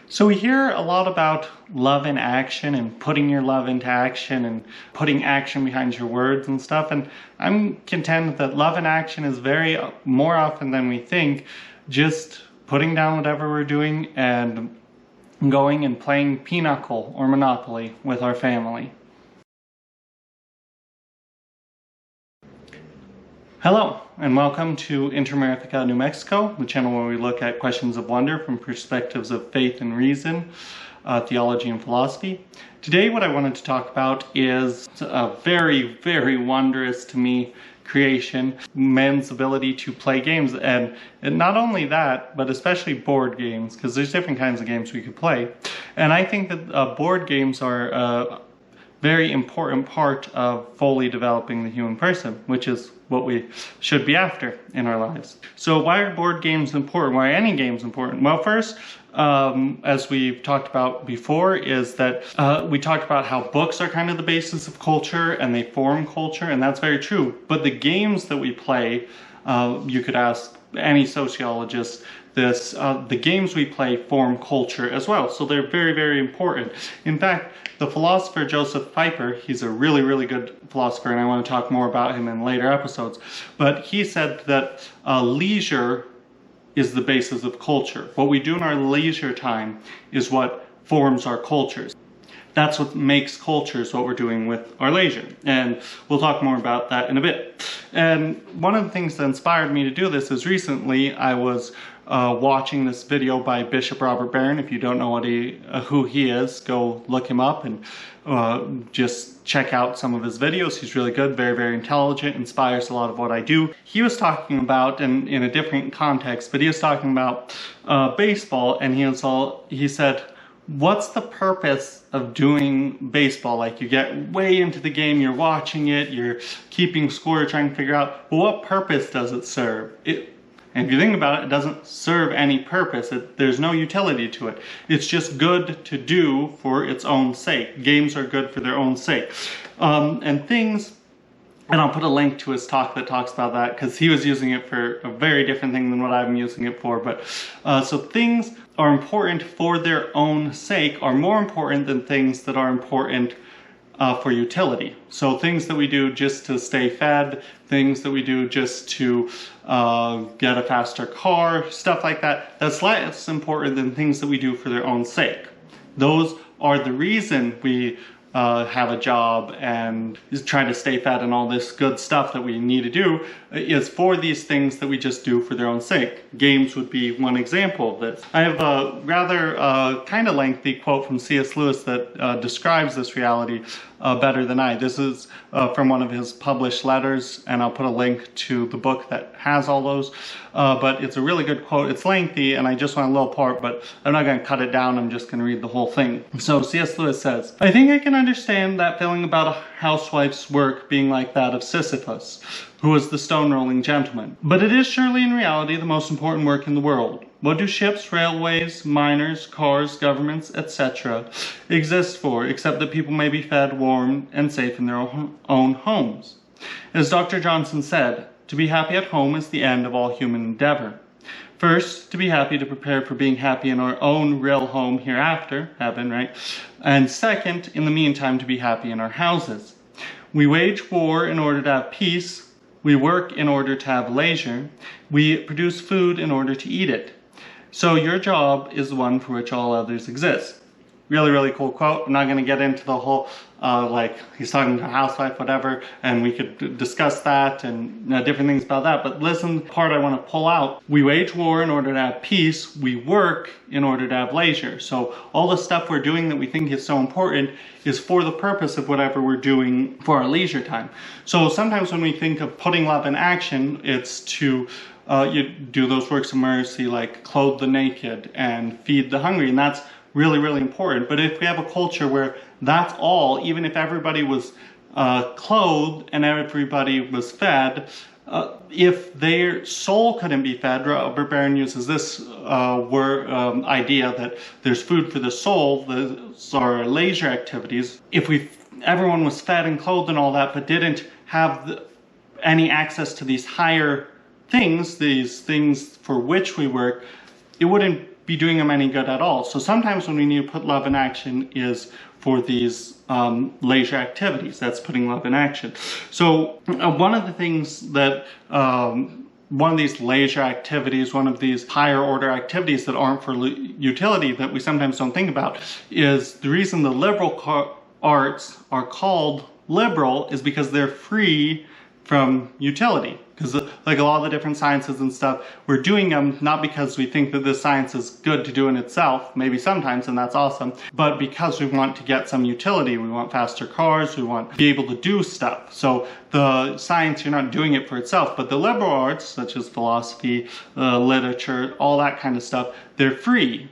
So we hear a lot about love in action and putting your love into action and putting action behind your words and stuff. And I'm content that love in action is very more often than we think just putting down whatever we're doing and going and playing Pinochle or Monopoly with our family. Hello, and welcome to Inter-America, New Mexico, the channel where we look at questions of wonder from perspectives of faith and reason, theology and philosophy. Today what I wanted to talk about is a very, very wondrous to me creation, men's ability to play games, and not only that, but especially board games, because there's different kinds of games we could play. And I think that board games are a very important part of fully developing the human person, which is what we should be after in our lives. So why are board games important? Why are any games important? Well, first, as we've talked about before, is that we talked about how books are kind of the basis of culture and they form culture, and that's very true. But the games that we play, you could ask any sociologist this, the games we play form culture as well. So they're very, very important. In fact, the philosopher Joseph Piper, he's a really, really good philosopher, and I want to talk more about him in later episodes, but he said that leisure is the basis of culture. What we do in our leisure time is what forms our cultures. That's what makes cultures, what we're doing with our leisure. And we'll talk more about that in a bit. And one of the things that inspired me to do this is recently I was watching this video by Bishop Robert Barron. If you don't know who he is, go look him up and just check out some of his videos. He's really good, very, very intelligent, inspires a lot of what I do. He was talking about, and in a different context, but he was talking about baseball, and he said, what's the purpose of doing baseball? Like, you get way into the game, you're watching it, you're keeping score, trying to figure out, well, what purpose does it serve? And if you think about it, it doesn't serve any purpose. There's no utility to it. It's just good to do for its own sake. Games are good for their own sake. And I'll put a link to his talk that talks about that, because he was using it for a very different thing than what I'm using it for. But so things are important for their own sake are more important than things that are important for utility. So things that we do just to stay fed, things that we do just to get a faster car, stuff like that, that's less important than things that we do for their own sake. Those are the reason we have a job and try to stay fed and all this good stuff that we need to do is for these things that we just do for their own sake. Games would be one example of this. I have a rather kind of lengthy quote from C.S. Lewis that describes this reality better than I. This is from one of his published letters, and I'll put a link to the book that has all those. But it's a really good quote. It's lengthy, and I just want a little part, but I'm not going to cut it down. I'm just going to read the whole thing. So C.S. Lewis says, I think I can understand that feeling about a housewife's work being like that of Sisyphus, who was the stone-rolling gentleman. But it is surely in reality the most important work in the world. What do ships, railways, miners, cars, governments, etc. exist for, except that people may be fed, warmed, and safe in their own homes? As Dr. Johnson said, to be happy at home is the end of all human endeavor. First, to be happy to prepare for being happy in our own real home hereafter, heaven, right? And second, in the meantime, to be happy in our houses. We wage war in order to have peace. We work in order to have leisure. We produce food in order to eat it. So your job is the one for which all others exist. Really, really cool quote. I'm not going to get into the whole, like, he's talking to a housewife, whatever, and we could discuss that and different things about that. But listen, the part I want to pull out. We wage war in order to have peace. We work in order to have leisure. So all the stuff we're doing that we think is so important is for the purpose of whatever we're doing for our leisure time. So sometimes when we think of putting love in action, it's to you do those works of mercy, like clothe the naked and feed the hungry, and that's really, really important. But if we have a culture where that's all, even if everybody was clothed and everybody was fed, if their soul couldn't be fed, Robert Barron uses this idea that there's food for the soul, those are leisure activities. If everyone was fed and clothed and all that, but didn't have any access to these higher things, these things for which we work, it wouldn't be doing them any good at all. So sometimes when we need to put love in action is for these leisure activities. That's putting love in action. So one of the things that one of these leisure activities, one of these higher order activities that aren't for utility that we sometimes don't think about, is the reason the liberal arts are called liberal is because they're free from utility. Because like a lot of the different sciences and stuff, we're doing them not because we think that this science is good to do in itself, maybe sometimes, and that's awesome, but because we want to get some utility. We want faster cars, we want to be able to do stuff. So the science, you're not doing it for itself, but the liberal arts, such as philosophy, literature, all that kind of stuff, they're free.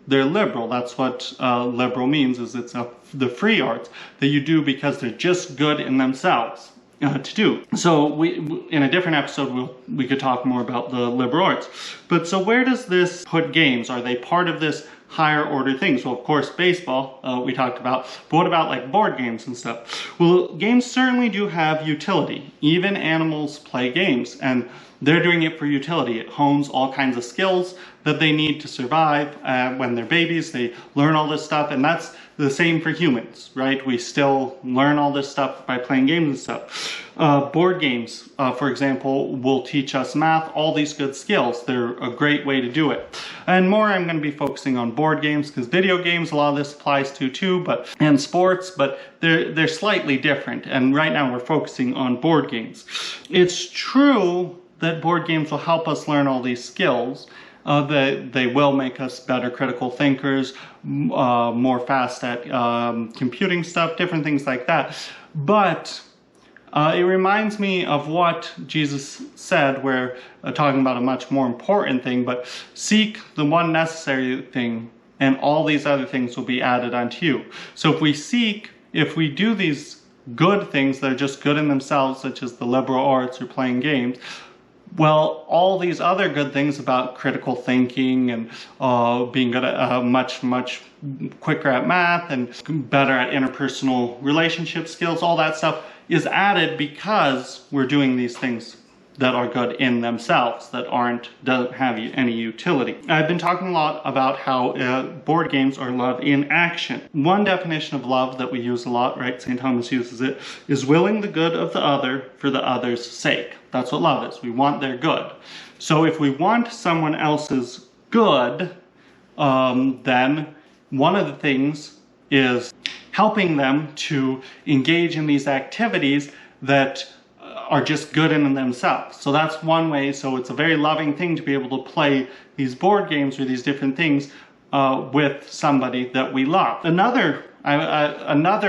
They're liberal. That's what liberal means, is it's the free arts that you do because they're just good in themselves. To do. So in a different episode we could talk more about the liberal arts. But so where does this put games? Are they part of this higher order things? Well, of course, baseball we talked about, but what about like board games and stuff? Well, games certainly do have utility. Even animals play games, and they're doing it for utility. It hones all kinds of skills that they need to survive. When they're babies, they learn all this stuff, and that's the same for humans, right? We still learn all this stuff by playing games and stuff. Board games, for example, will teach us math, all these good skills. They're a great way to do it. And more, I'm going to be focusing on board games, because video games, a lot of this applies to too, and sports, but they're slightly different. And right now we're focusing on board games. It's true that board games will help us learn all these skills. They will make us better critical thinkers, more fast at computing stuff, different things like that. But it reminds me of what Jesus said, where talking about a much more important thing, but seek the one necessary thing, and all these other things will be added unto you. So if we do these good things that are just good in themselves, such as the liberal arts or playing games, well, all these other good things about critical thinking and being good at much quicker at math and better at interpersonal relationship skills, all that stuff is added because we're doing these things that are good in themselves, that don't have any utility. I've been talking a lot about how board games are love in action. One definition of love that we use a lot, right, St. Thomas uses it, is willing the good of the other for the other's sake. That's what love is. We want their good. So if we want someone else's good, then one of the things is helping them to engage in these activities that are just good in themselves. So that's one way. So it's a very loving thing to be able to play these board games or these different things with somebody that we love. Another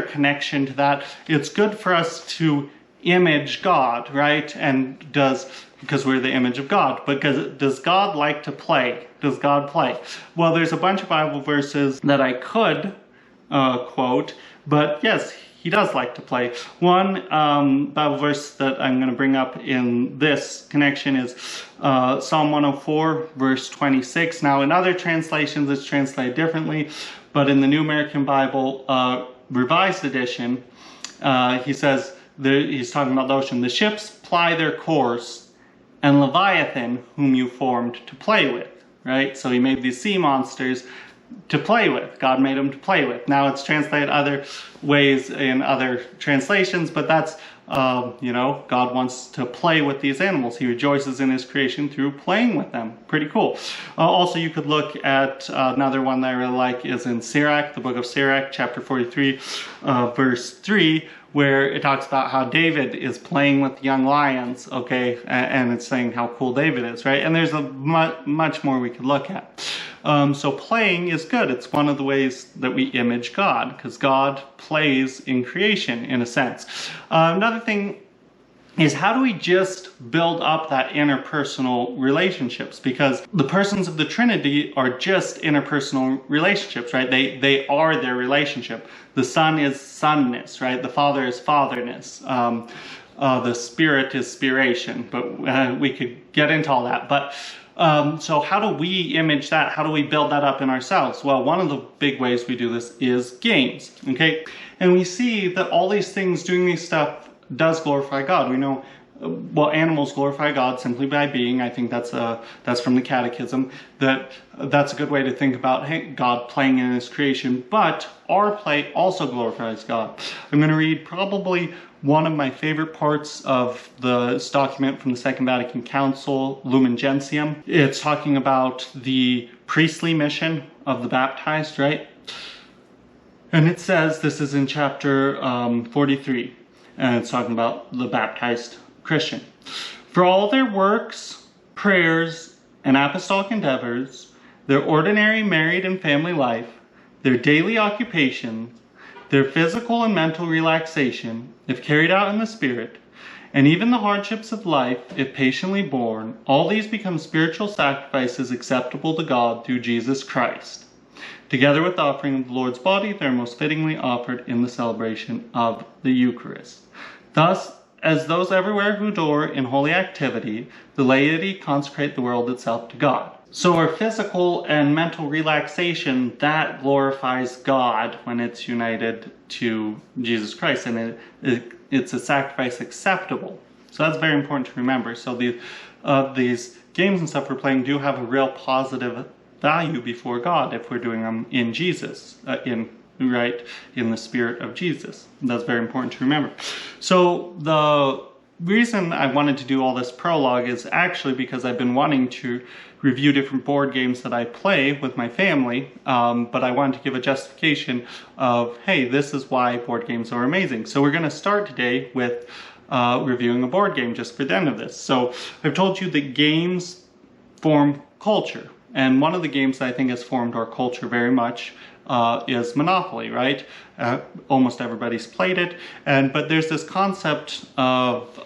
connection to that, it's good for us to image God, right? And because we're the image of God. But does God like to play? Does God play? Well, there's a bunch of Bible verses that I could quote, but yes, he does like to play. One Bible verse that I'm going to bring up in this connection is Psalm 104, verse 26. Now, in other translations, it's translated differently, but in the New American Bible Revised Edition, he says, he's talking about the ocean, the ships ply their course, and Leviathan, whom you formed to play with, right? So he made these sea monsters to play with. God made them to play with. Now it's translated other ways in other translations, but that's, God wants to play with these animals. He rejoices in his creation through playing with them. Pretty cool. Also, you could look at another one that I really like is in Sirach, the book of Sirach, chapter 43, verse 3, where it talks about how David is playing with young lions, okay, and it's saying how cool David is, right? And there's much more we could look at. So playing is good. It's one of the ways that we image God, because God plays in creation, in a sense. Another thing is, how do we just build up that interpersonal relationships? Because the persons of the Trinity are just interpersonal relationships, right? They are their relationship. The Son is sonness, right? The Father is fatherness. The Spirit is spiration, but we could get into all that. But so how do we image that? How do we build that up in ourselves? Well, one of the big ways we do this is games, okay? And we see that all these things, doing these stuff, does glorify God. We know well, animals glorify God simply by being. I think that's from the Catechism. That's a good way to think about God playing in His creation. But our play also glorifies God. I'm going to read probably one of my favorite parts of this document from the Second Vatican Council, Lumen Gentium. It's talking about the priestly mission of the baptized, right? And it says, this is in chapter 43, and it's talking about the baptized Christian. For all their works, prayers, and apostolic endeavors, their ordinary married and family life, their daily occupations, their physical and mental relaxation, if carried out in the Spirit, and even the hardships of life, if patiently borne, all these become spiritual sacrifices acceptable to God through Jesus Christ. Together with the offering of the Lord's body, they are most fittingly offered in the celebration of the Eucharist. Thus, as those everywhere who adore in holy activity, the laity consecrate the world itself to God. So our physical and mental relaxation, that glorifies God when it's united to Jesus Christ, and it's a sacrifice acceptable. So that's very important to remember. So these games and stuff we're playing do have a real positive value before God if we're doing them in Jesus, in the spirit of Jesus. That's very important to remember. So the reason I wanted to do all this prologue is actually because I've been wanting to review different board games that I play with my family, but I wanted to give a justification of, hey, this is why board games are amazing. So we're going to start today with reviewing a board game just for the end of this. So I've told you that games form culture, and one of the games that I think has formed our culture very much is Monopoly, right? Almost everybody's played it, but there's this concept of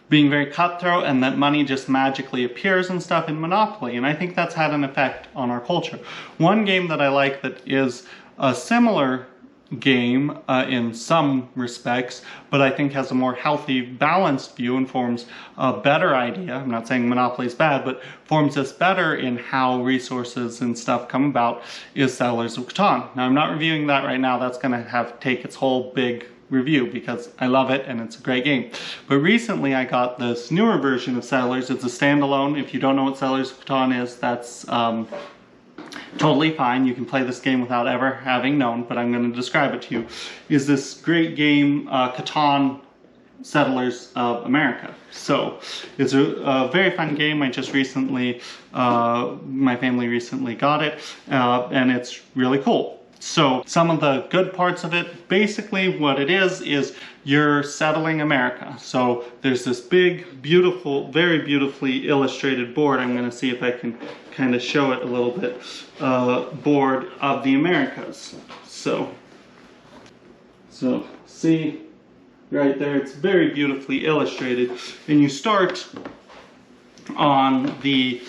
being very cutthroat, and that money just magically appears and stuff in Monopoly, and I think that's had an effect on our culture. One game that I like that is a similar game in some respects, but I think has a more healthy, balanced view and forms a better idea. I'm not saying Monopoly is bad, but forms us better in how resources and stuff come about, is Settlers of Catan. Now, I'm not reviewing that right now. That's going to take its whole big review because I love it and it's a great game. But recently I got this newer version of Settlers. It's a standalone. If you don't know what Settlers of Catan is, that's totally fine. You can play this game without ever having known, but I'm going to describe it to you. Is this great game, Catan Settlers of America. So it's a very fun game. I just recently, my family recently got it, and it's really cool. So some of the good parts of it, basically what it is you're settling America. So there's this big, beautiful, very beautifully illustrated board. I'm going to see if I can kind of show it a little bit. Board of the Americas. So see right there, it's very beautifully illustrated. And you start on the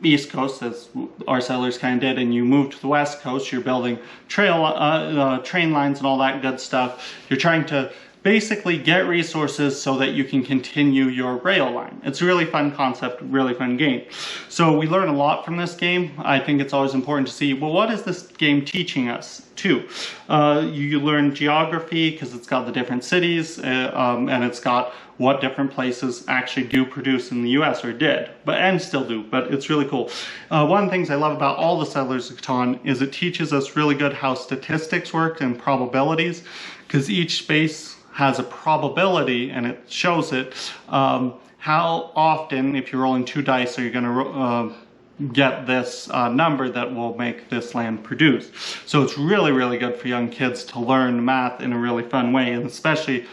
East Coast, as our settlers kind of did, and you move to the West Coast. You're building train lines and all that good stuff. You're trying to basically get resources so that you can continue your rail line. It's a really fun concept, really fun game. So we learn a lot from this game. I think it's always important to see, well, what is this game teaching us too? You learn geography because it's got the different cities, and it's got what different places actually do produce in the US, or did, and still do, but it's really cool. One of the things I love about all the Settlers of Catan is it teaches us really good how statistics work and probabilities, because each space has a probability, and it shows it, how often, if you're rolling 2 dice, are you going to get this number that will make this land produce. So it's really, really good for young kids to learn math in a really fun way, and especially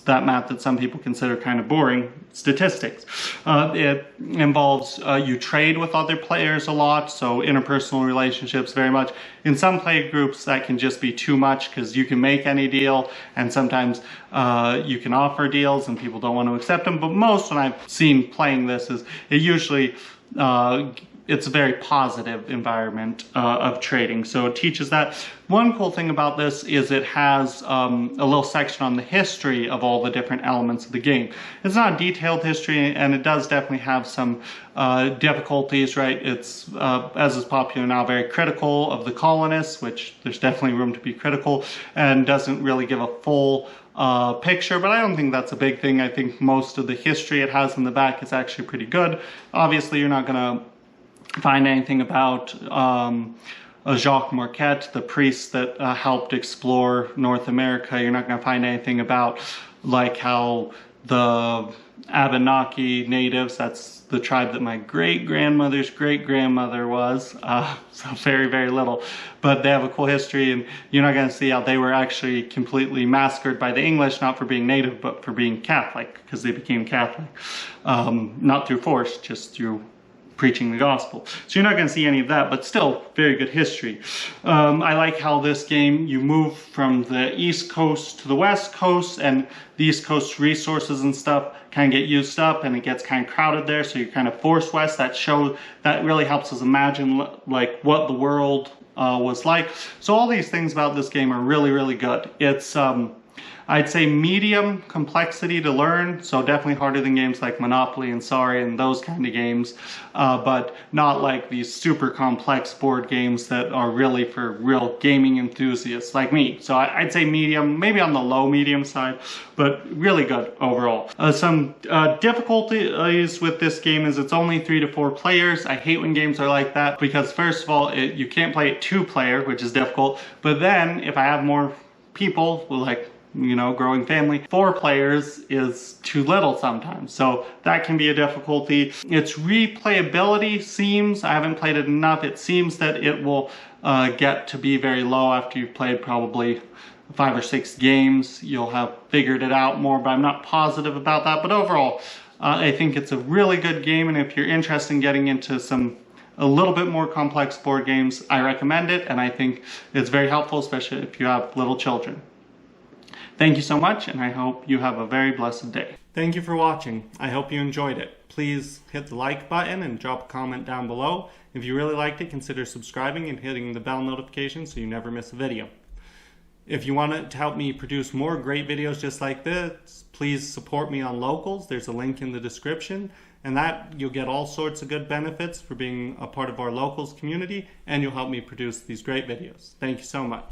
that math that some people consider kind of boring, statistics. It involves you trade with other players a lot, so interpersonal relationships very much. In some play groups that can just be too much because you can make any deal, and sometimes you can offer deals and people don't want to accept them. But most, when I've seen playing this, is it usually it's a very positive environment of trading. So it teaches that. One cool thing about this is it has a little section on the history of all the different elements of the game. It's not a detailed history, and it does definitely have some difficulties, right? It's, as is popular now, very critical of the colonists, which there's definitely room to be critical, and doesn't really give a full picture, but I don't think that's a big thing. I think most of the history it has in the back is actually pretty good. Obviously, you're not going to find anything about Jacques Marquette, the priest that helped explore North America. You're not going to find anything about like how the Abenaki natives, that's the tribe that my great-grandmother's great-grandmother was, so very, very little. But they have a cool history, and you're not going to see how they were actually completely massacred by the English, not for being native, but for being Catholic, because they became Catholic. Not through force, just through preaching the gospel. So you're not going to see any of that, but still very good history. I like how this game, you move from the East Coast to the West Coast, and the East Coast resources and stuff kind of get used up, and it gets kind of crowded there, so you're kind of forced west. That really helps us imagine like what the world was like. So all these things about this game are really, really good. It's I'd say medium complexity to learn, so definitely harder than games like Monopoly and Sorry and those kind of games, but not like these super complex board games that are really for real gaming enthusiasts like me. So I'd say medium, maybe on the low medium side, but really good overall. Some difficulties with this game is it's only 3 to 4 players. I hate when games are like that because first of all, you can't play it 2-player, which is difficult, but then if I have more people, like, you know, growing family, 4 players is too little sometimes, so that can be a difficulty. Its replayability seems, I haven't played it enough, it seems that it will get to be very low after you've played probably 5 or 6 games. You'll have figured it out more, but I'm not positive about that. But overall, I think it's a really good game, and if you're interested in getting into a little bit more complex board games, I recommend it, and I think it's very helpful, especially if you have little children. Thank you so much, and I hope you have a very blessed day. Thank you for watching. I hope you enjoyed it. Please hit the like button and drop a comment down below. If you really liked it, consider subscribing and hitting the bell notification so you never miss a video. If you want to help me produce more great videos just like this, please support me on Locals. There's a link in the description, and that you'll get all sorts of good benefits for being a part of our Locals community, and you'll help me produce these great videos. Thank you so much.